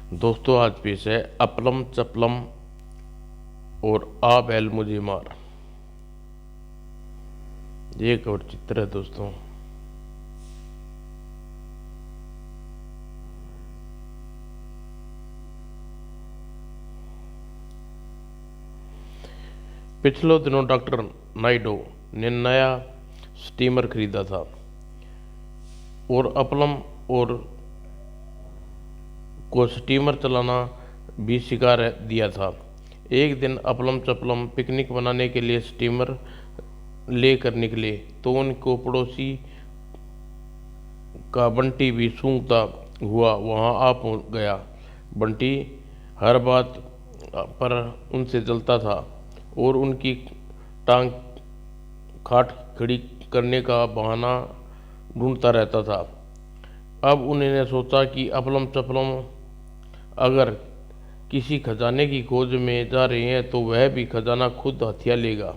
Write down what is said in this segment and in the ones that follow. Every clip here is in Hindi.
दोस्तों आज पेश है अपलम चपलम और आ बैल मुझे मार। ये एक और चित्र है दोस्तों। पिछले दिनों डॉक्टर नायडू ने नया स्टीमर खरीदा था और अपलम और को स्टीमर चलाना भी सिखा दिया था। एक दिन अपलम चपलम पिकनिक मनाने के लिए स्टीमर लेकर निकले तो उनको पड़ोसी का बंटी भी सूंघता हुआ वहां आ पहुंच गया। बंटी हर बात पर उनसे जलता था और उनकी टांग खाट खड़ी करने का बहाना ढूंढता रहता था। अब उन्होंने सोचा कि अपलम चपलम अगर किसी खजाने की खोज में जा रहे हैं तो वह भी खजाना खुद हथिया लेगा।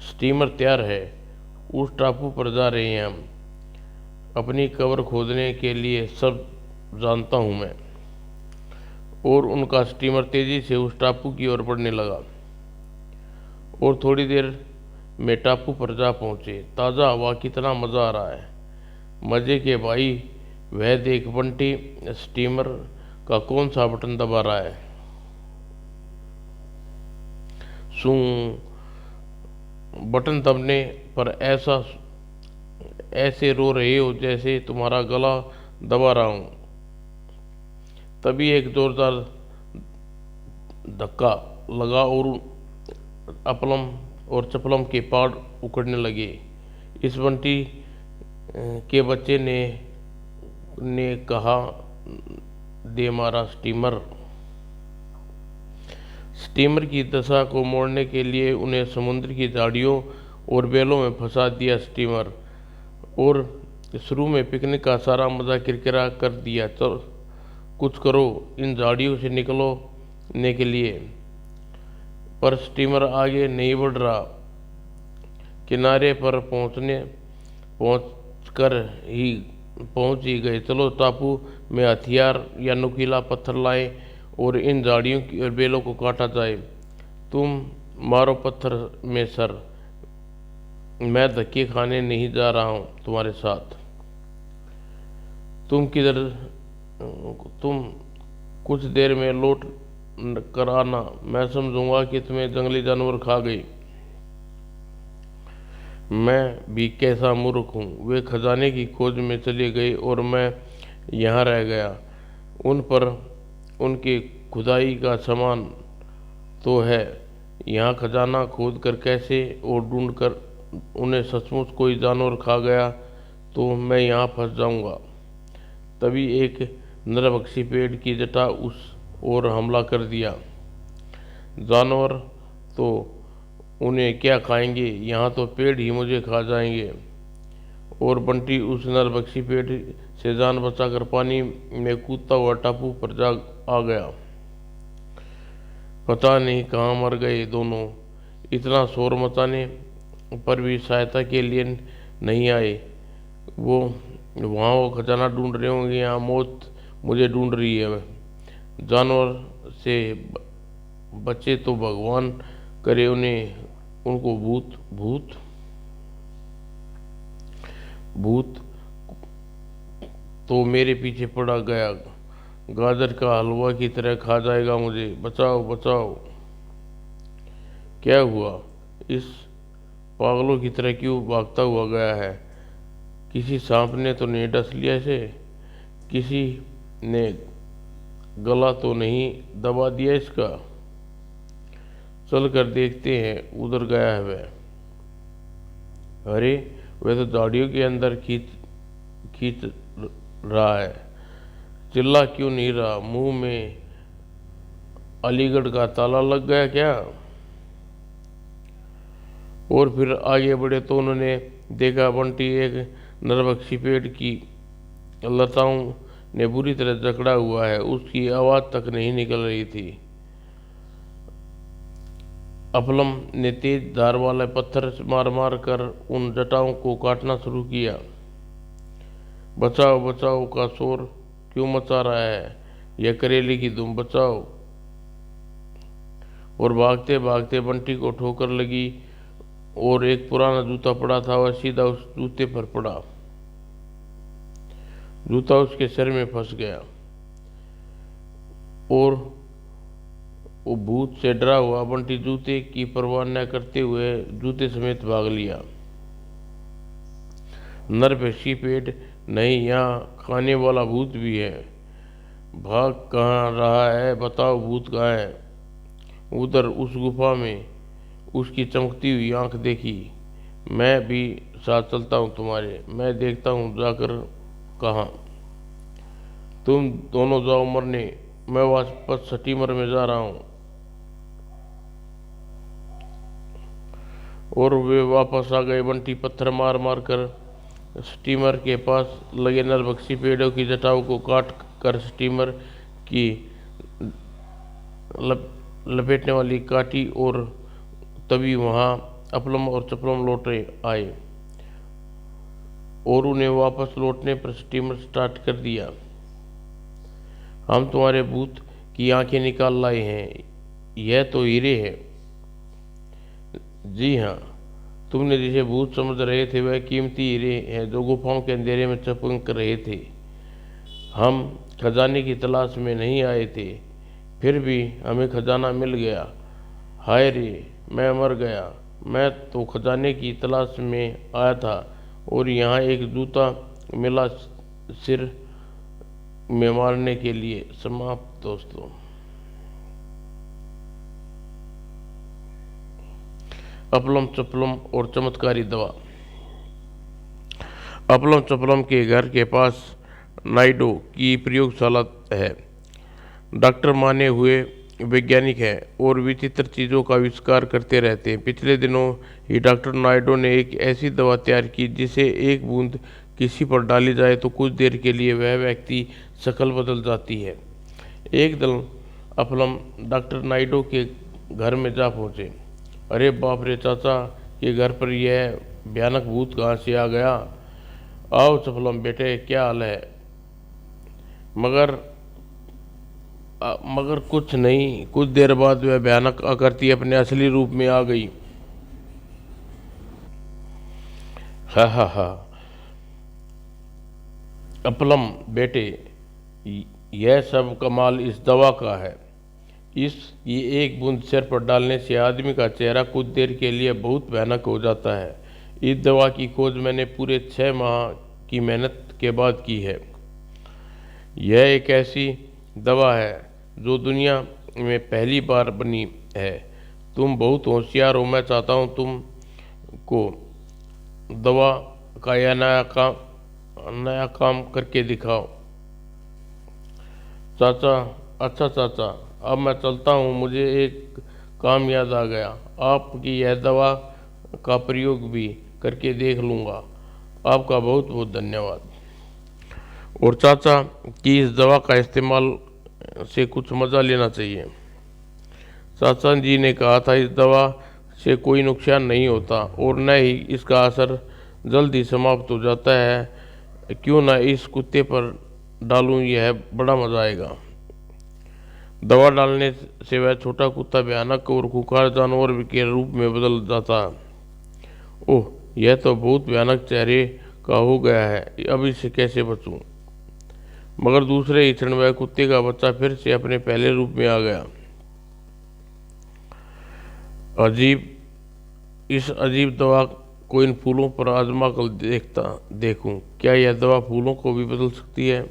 स्टीमर तैयार है, उस टापू पर जा रहे हैं हम। अपनी कब्र खोदने के लिए सब जानता हूं मैं। और उनका स्टीमर तेजी से उस टापू की ओर बढ़ने लगा और थोड़ी देर में टापू पर जा पहुंचे। ताज़ा हवा, कितना मज़ा आ रहा है। मज़े के भाई, वह देख बंटी स्टीमर का कौन सा बटन दबा रहा है। सू बटन दबने पर ऐसे रो रहे हो जैसे तुम्हारा गला दबा रहा हूं। तभी एक जोरदार धक्का लगा और अपलम और चपलम के पाड़ उखड़ने लगे। इस बंटी के बच्चे ने कहा, दे मारा स्टीमर। स्टीमर की दशा को मोड़ने के लिए उन्हें समुद्र की झाड़ियों और बेलों में फंसा दिया स्टीमर और शुरू में पिकनिक का सारा मज़ा किरकिरा कर दिया। चल कुछ करो, इन झाड़ियों से निकलने के लिए। पर स्टीमर आगे नहीं बढ़ रहा। किनारे पर पहुंच ही गए। चलो टापू में हथियार या नुकीला पत्थर लाए और इन झाड़ियों की और बेलों को काटा जाए। तुम मारो पत्थर में सर, मैं धक्के खाने नहीं जा रहा हूं तुम्हारे साथ। तुम कुछ देर में लौट कर आना, मैं समझूंगा कि तुम्हें जंगली जानवर खा गई। मैं भी कैसा मूर्ख हूँ। वे खजाने की खोज में चले गए और मैं यहाँ रह गया। उन पर उनके खुदाई का सामान तो है, यहाँ खजाना खोद कर कैसे और ढूंढ कर उन्हें सचमुच कोई जानवर खा गया तो मैं यहाँ फंस जाऊँगा। तभी एक नरभक्षी पेड़ की जटा उस ओर हमला कर दिया। जानवर तो उन्हें क्या खाएंगे, यहाँ तो पेड़ ही मुझे खा जाएंगे। और बंटी उस नरभक्षी पेड़ से जान बचाकर पानी में कूदता हुआ टापू पर जा आ गया। पता नहीं कहाँ मर गए दोनों। इतना शोर मचाने पर भी सहायता के लिए नहीं आए। वो खजाना ढूंढ रहे होंगे, यहाँ मौत मुझे ढूंढ रही है। जानवर से बचे तो भगवान करे उनको भूत तो मेरे पीछे पड़ा गया, गाजर का हलवा की तरह खा जाएगा मुझे। बचाओ बचाओ। क्या हुआ, इस पागलों की तरह क्यों भागता हुआ गया है? किसी सांप ने तो नहीं डस लिया इसे? किसी ने गला तो नहीं दबा दिया इसका? चल कर देखते हैं, उधर गया है वह। अरे, वह तो झाड़ियों के अंदर खींच रहा है। चिल्ला क्यों नहीं रहा? मुंह में अलीगढ़ का ताला लग गया क्या? और फिर आगे बढ़े तो उन्होंने देखा बंटी एक नरभक्षी पेड़ की लताओं ने बुरी तरह जकड़ा हुआ है। उसकी आवाज़ तक नहीं निकल रही थी। अपलम ने तेज धार वाले पत्थर मार मार कर उन जटाओं को काटना शुरू किया। बचाओ बचाओ का शोर क्यों मचा रहा है? यह करेले की तुम बचाओ। और भागते भागते बंटी को ठोकर लगी और एक पुराना जूता पड़ा था, वह सीधा उस जूते पर पड़ा। जूता उसके सिर में फंस गया और वो भूत से डरा हुआ बंटी जूते की परवाह न करते हुए जूते समेत भाग लिया। नर भैंसी पेट नहीं, यहाँ खाने वाला भूत भी है। भाग कहाँ रहा है, बताओ भूत कहाँ है। उधर उस गुफा में उसकी चमकती हुई आंख देखी। मैं भी साथ चलता हूँ तुम्हारे, मैं देखता हूँ जाकर कहाँ। तुम दोनों जाओ मरने, मैं वापस स्टीमर में जा रहा हूँ। और वे वापस आ गए। बंटी पत्थर मार मार कर स्टीमर के पास लगे नरभक्षी पेड़ों की जटाओं को काट कर स्टीमर की लपेटने वाली काटी और तभी वहाँ अपलम और चपलम लौट आए और उन्हें वापस लौटने पर स्टीमर स्टार्ट कर दिया। हम तुम्हारे भूत की आंखें निकाल लाए हैं, यह तो हीरे हैं। जी हाँ, तुमने जिसे भूत समझ रहे थे वह कीमती हीरे हैं जो गुफाओं के अंधेरे में चमक रहे थे। हम खजाने की तलाश में नहीं आए थे, फिर भी हमें खजाना मिल गया। हाय रे, मैं मर गया। मैं तो खजाने की तलाश में आया था और यहाँ एक जूता मिला सिर में मारने के लिए। समाप्त दोस्तों। अपलम चपलम और चमत्कारी दवा। अपलम चपलम के घर के पास नाइडो की प्रयोगशाला है। डॉक्टर माने हुए वैज्ञानिक हैं और विचित्र चीज़ों का आविष्कार करते रहते हैं। पिछले दिनों ही डॉक्टर नाइडो ने एक ऐसी दवा तैयार की जिसे एक बूंद किसी पर डाली जाए तो कुछ देर के लिए वह व्यक्ति शक्ल बदल जाती है। एक दल अपलम डॉक्टर नाइडो के घर में जा पहुँचे। अरे बाप रे, चाचा के घर पर यह भयानक भूत कहाँ से आ गया। आओ चपलम बेटे, क्या हाल है। मगर कुछ नहीं। कुछ देर बाद वह भयानक आकृति अपने असली रूप में आ गई। हा हा हा। अपलम बेटे, यह सब कमाल इस दवा का है। ये एक बूंद सिर पर डालने से आदमी का चेहरा कुछ देर के लिए बहुत भयानक हो जाता है। इस दवा की खोज मैंने पूरे 6 माह की मेहनत के बाद की है। यह एक ऐसी दवा है जो दुनिया में पहली बार बनी है। तुम बहुत होशियार हो, मैं चाहता हूँ तुम को दवा का यह नया काम करके दिखाओ। चाचा, अच्छा चाचा, अब मैं चलता हूँ, मुझे एक काम याद आ गया। आपकी यह दवा का प्रयोग भी करके देख लूँगा। आपका बहुत बहुत धन्यवाद। और चाचा की इस दवा का इस्तेमाल से कुछ मज़ा लेना चाहिए। चाचा जी ने कहा था इस दवा से कोई नुकसान नहीं होता और न ही इसका असर जल्दी समाप्त हो जाता है। क्यों ना इस कुत्ते पर डालूं, यह बड़ा मज़ा आएगा। दवा डालने से वह छोटा कुत्ता भयानक और खूंखार जानवर के रूप में बदल जाता है। ओह, यह तो बहुत भयानक चेहरे का हो गया है, अब इससे कैसे बचूं। मगर दूसरे ही क्षण वह कुत्ते का बच्चा फिर से अपने पहले रूप में आ गया। इस अजीब दवा को इन फूलों पर आजमा कर देखूं, क्या यह दवा फूलों को भी बदल सकती है।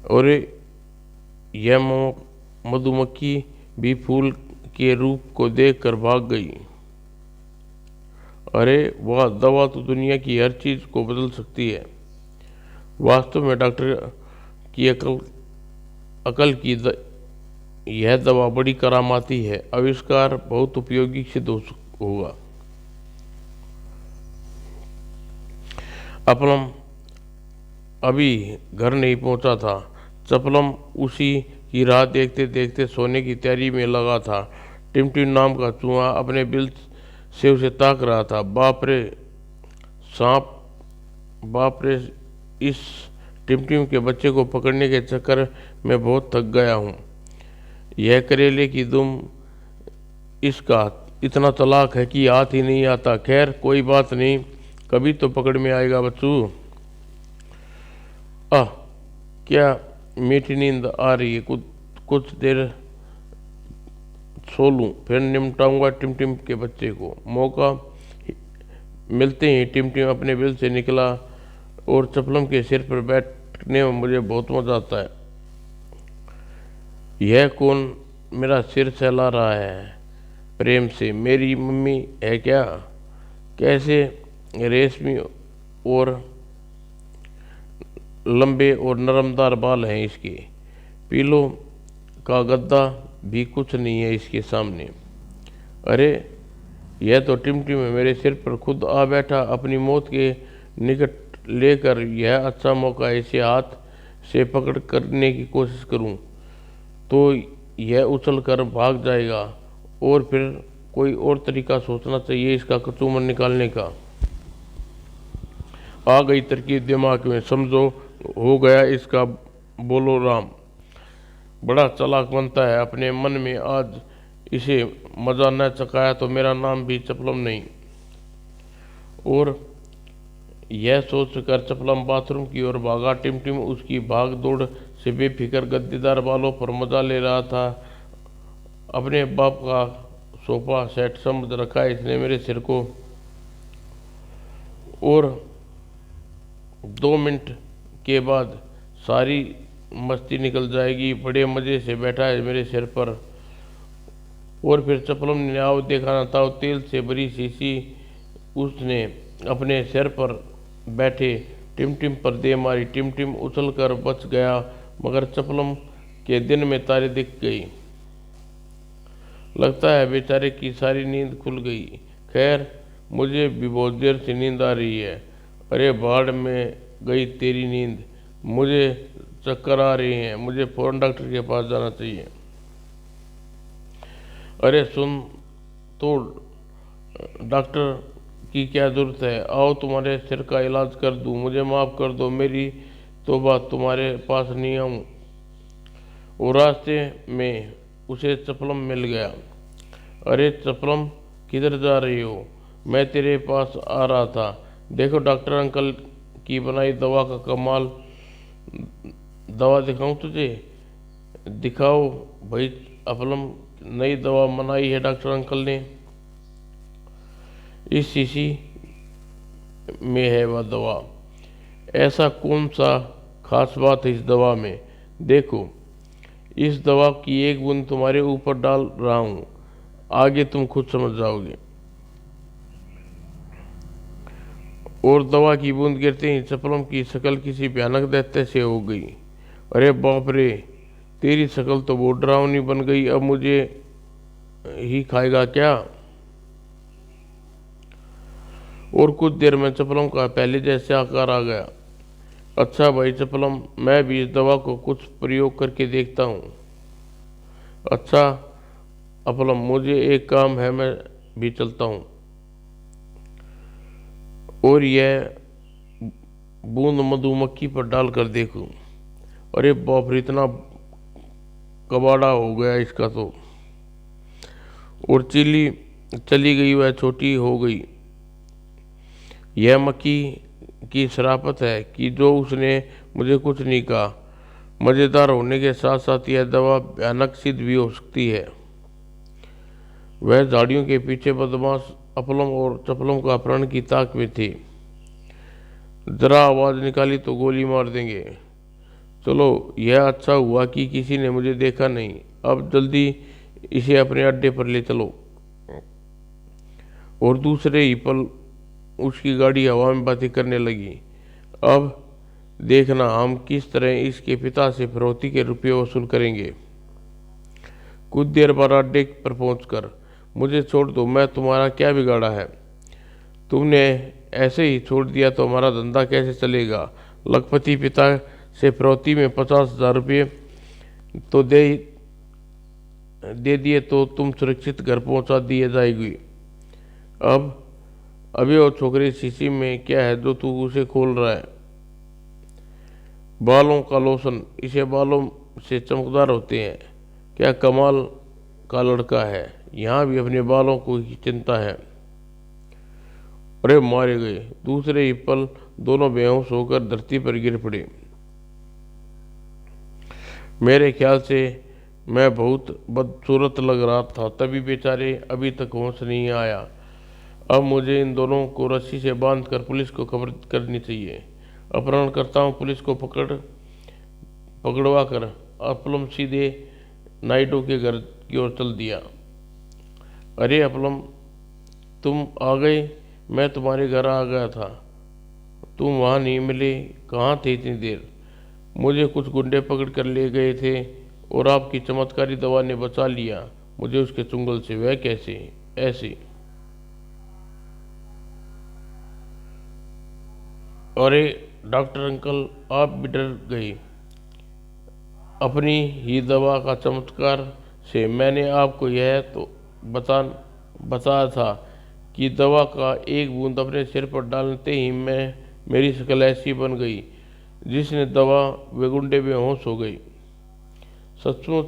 और यह मधुमक्खी भी फूल के रूप को देखकर भाग गई। अरे वाह, दवा तो दुनिया की हर चीज़ को बदल सकती है। वास्तव में डॉक्टर की अकल की यह दवा बड़ी करामाती है। आविष्कार बहुत उपयोगी सिद्ध होगा। अपलम अभी घर नहीं पहुंचा था। चपलम उसी की राह देखते देखते सोने की तैयारी में लगा था। टिमटिम नाम का चूहा अपने बिल से उसे ताक रहा था। बाप रे सांप, बाप रे, इस टिमटिम के बच्चे को पकड़ने के चक्कर में बहुत थक गया हूँ। यह करेले की दुम इसका इतना तलाक है कि हाथ ही नहीं आता। खैर कोई बात नहीं, कभी तो पकड़ में आएगा बच्चू। आह, क्या मीठी नींद आ रही है। कुछ देर सो लूँ, फिर निपटाऊंगा टिमटिम के बच्चे को। मौका मिलते ही टिमटिम अपने बिल से निकला और चपलम के सिर पर बैठने में मुझे बहुत मजा आता है। यह कौन मेरा सिर सहला रहा है प्रेम से? मेरी मम्मी है क्या? कैसे रेशमी और लंबे और नरमदार बाल हैं इसके। पीलो का गद्दा भी कुछ नहीं है इसके सामने। अरे यह तो टिमटिम है, मेरे सिर पर खुद आ बैठा। अपनी मौत के निकट लेकर यह अच्छा मौका है। इसे हाथ से पकड़ करने की कोशिश करूं तो यह उछल कर भाग जाएगा, और फिर कोई और तरीका सोचना चाहिए इसका कचूमर निकालने का। आ गई तरकीब दिमाग में, समझो हो गया इसका। बोलो राम, बड़ा चालाक बनता है अपने मन में। आज इसे मजा न चकाया तो मेरा नाम भी चपलम नहीं। और यह सोचकर चपलम बाथरूम की ओर भागा। टिमटिम उसकी भाग दौड़ से बेफिक्र गद्देदार बालों पर मजा ले रहा था। अपने बाप का सोफा सेट समझ रखा है इसने मेरे सिर को। और 2 मिनट के बाद सारी मस्ती निकल जाएगी। बड़े मज़े से बैठा है मेरे सिर पर। और फिर चपलम ने आओ देखा था, तेल से भरी शीशी उसने अपने सिर पर बैठे टिमटिम पर दे मारी। टिमटिम उछलकर बच गया, मगर चपलम के दिन में तारे दिख गई। लगता है बेचारे की सारी नींद खुल गई। खैर मुझे भी बहुत देर से नींद आ रही है। अरे भाड़ में गई तेरी नींद, मुझे चक्कर आ रहे हैं, मुझे फौरन डॉक्टर के पास जाना चाहिए। अरे सुन तो, डॉक्टर की क्या ज़रूरत है? आओ तुम्हारे सिर का इलाज कर दूं। मुझे माफ़ कर दो, मेरी तो बात तुम्हारे पास नहीं आऊँ। और रास्ते में उसे चपलम मिल गया। अरे चपलम, किधर जा रही हो? मैं तेरे पास आ रहा था। देखो डॉक्टर अंकल की बनाई दवा का कमाल। दवा दिखाऊं तुझे? दिखाओ भाई चपलम, नई दवा बनाई है डॉक्टर अंकल ने। इस शीशी में है वह दवा। ऐसा कौन सा खास बात है इस दवा में? देखो, इस दवा की एक बूंद तुम्हारे ऊपर डाल रहा हूँ, आगे तुम खुद समझ जाओगे। और दवा की बूंद गिरते ही चपलम की शक्ल किसी भयानक दैत्य से हो गई। अरे बाप रे, तेरी शक्ल तो बहुत डरावनी बन गई। अब मुझे ही खाएगा क्या? और कुछ देर में चपलम का पहले जैसे आकार आ गया। अच्छा भाई चपलम, मैं भी इस दवा को कुछ प्रयोग करके देखता हूँ। अच्छा अपलम, मुझे एक काम है, मैं भी चलता हूँ। और यह बूंद मधुमक्खी पर डालकर देखूं। अरे बाप रे, इतना कबाड़ा हो गया इसका तो। और चली गई वह छोटी हो गई। यह मक्खी की शराफत है कि जो उसने मुझे कुछ नहीं कहा। मज़ेदार होने के साथ साथ यह दवा भयानक सिद्ध भी हो सकती है। वह झाड़ियों के पीछे बदमाश अपलम और चपलम का अपहरण की ताक में थे। जरा आवाज़ निकाली तो गोली मार देंगे। चलो, यह अच्छा हुआ कि किसी ने मुझे देखा नहीं। अब जल्दी इसे अपने अड्डे पर ले चलो। और दूसरे ही पल उसकी गाड़ी हवा में बातें करने लगी। अब देखना हम किस तरह इसके पिता से फिरौती के रुपये वसूल करेंगे। कुछ देर बाद अड्डे पर पहुंचकर, मुझे छोड़ दो, मैं तुम्हारा क्या बिगाड़ा है? तुमने ऐसे ही छोड़ दिया तो हमारा धंधा कैसे चलेगा? लखपति पिता से फिरौती में 50,000 रुपये तो दे दिए तो तुम सुरक्षित घर पहुंचा दिए जाएगी। अब अभी वो छोकरी शीशी में क्या है जो तू उसे खोल रहा है? बालों का लोशन, इसे बालों से चमकदार होते हैं। क्या कमाल का लड़का है, यहाँ भी अपने बालों को ही चिंता है। अरे मारे गए। दूसरे ही पल दोनों बेहोश होकर धरती पर गिर पड़े। मेरे ख्याल से मैं बहुत बदसूरत लग रहा था, तभी बेचारे अभी तक होश नहीं आया। अब मुझे इन दोनों को रस्सी से बांधकर पुलिस को खबर करनी चाहिए। अपहरणकर्ताओं पुलिस को पकड़वा कर अपलम सीधे नाइडो के घर की ओर चल दिया। अरे अपलम, तुम आ गए। मैं तुम्हारे घर आ गया था, तुम वहाँ नहीं मिले। कहाँ थे इतनी देर? मुझे कुछ गुंडे पकड़ कर ले गए थे और आपकी चमत्कारी दवा ने बचा लिया मुझे उसके चुंगल से। वह कैसे? ऐसे। अरे डॉक्टर अंकल, आप भी डर गए अपनी ही दवा का चमत्कार से। मैंने आपको यह तो बताया था कि दवा का एक बूंद अपने सिर पर डालते ही मेरी शक्ल ऐसी बन गई जिसने दवा वे गुंडे बेहोश हो गई। सचमुच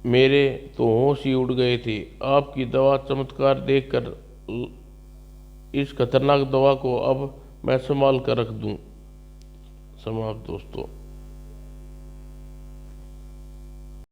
मेरे तो होश ही उड़ गए थे। आपकी दवा चमत्कार देखकर इस खतरनाक दवा को अब मैं संभाल कर रख दूं। समाप्त दोस्तों।